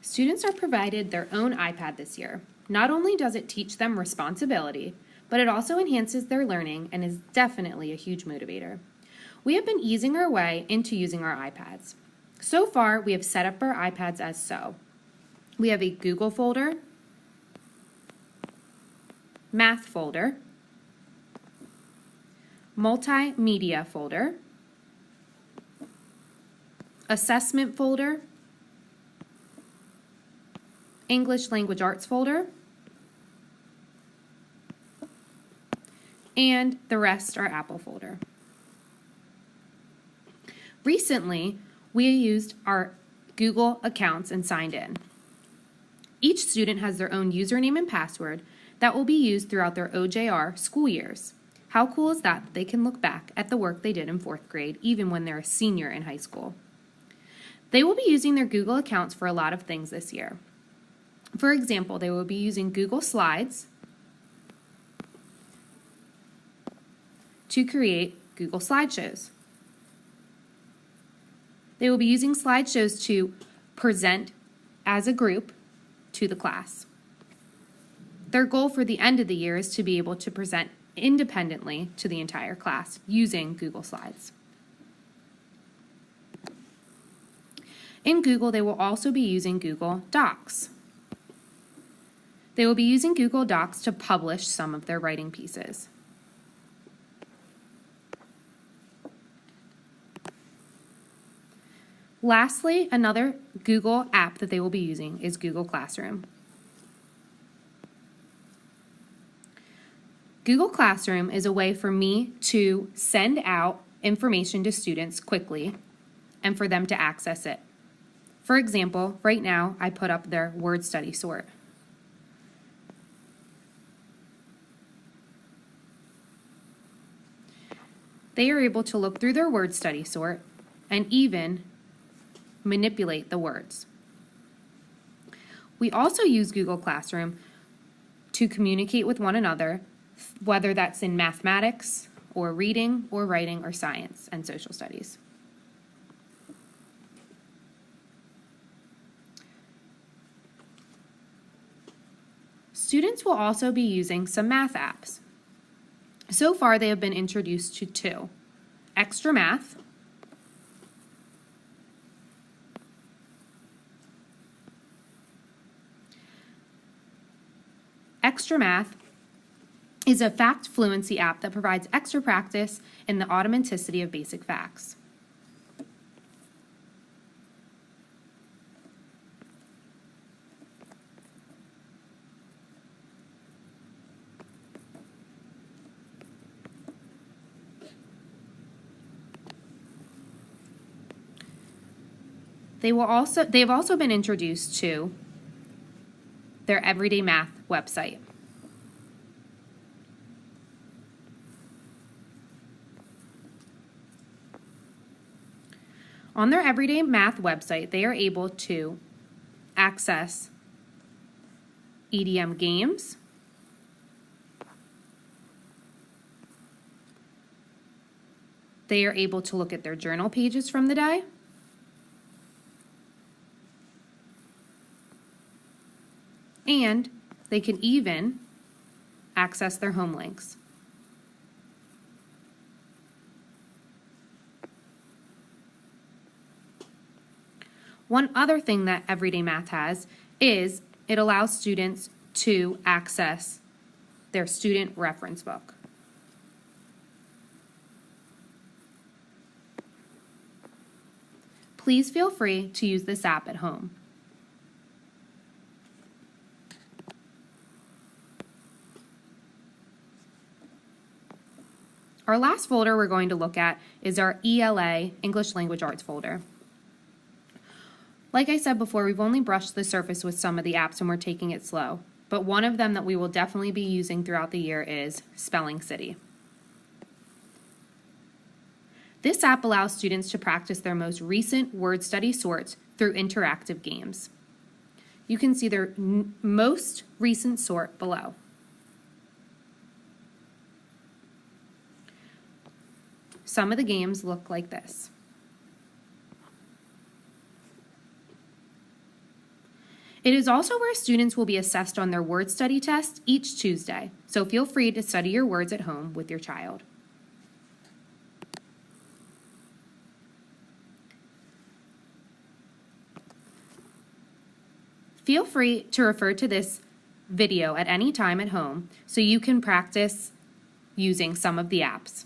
Students are provided their own iPad this year. Not only does it teach them responsibility, but it also enhances their learning and is definitely a huge motivator. We have been easing our way into using our iPads. So far, we have set up our iPads as so. We have a Google folder, Math folder, Multimedia folder, Assessment folder, English Language Arts folder, and the rest are Apple folder. Recently, we used our Google accounts and signed in. Each student has their own username and password that will be used throughout their OJR school years. How cool is that they can look back at the work they did in 4th grade even when they're a senior in high school? They will be using their Google accounts for a lot of things this year. For example, they will be using Google Slides to create Google Slideshows. They will be using slideshows to present as a group to the class. Their goal for the end of the year is to be able to present independently to the entire class using Google Slides. In Google, they will also be using Google Docs. They will be using Google Docs to publish some of their writing pieces. Lastly, another Google app that they will be using is Google Classroom. Google Classroom is a way for me to send out information to students quickly and for them to access it. For example, right now I put up their word study sort. They are able to look through their word study sort and even manipulate the words. We also use Google Classroom to communicate with one another, whether that's in mathematics or reading or writing or science and social studies. Students will also be using some math apps. So far, they have been introduced to 2, Extra Math Extra Math is a fact fluency app that provides extra practice in the automaticity of basic facts. They have also been introduced to their Everyday Math website. On their Everyday Math website, they are able to access EDM games, they are able to look at their journal pages from the day, and they can even access their home links. One other thing that Everyday Math has is it allows students to access their student reference book. Please feel free to use this app at home. Our last folder we're going to look at is our ELA, English Language Arts folder. Like I said before, we've only brushed the surface with some of the apps and we're taking it slow, but one of them that we will definitely be using throughout the year is Spelling City. This app allows students to practice their most recent word study sorts through interactive games. You can see their most recent sort below. Some of the games look like this. It is also where students will be assessed on their word study test each Tuesday, so feel free to study your words at home with your child. Feel free to refer to this video at any time at home so you can practice using some of the apps.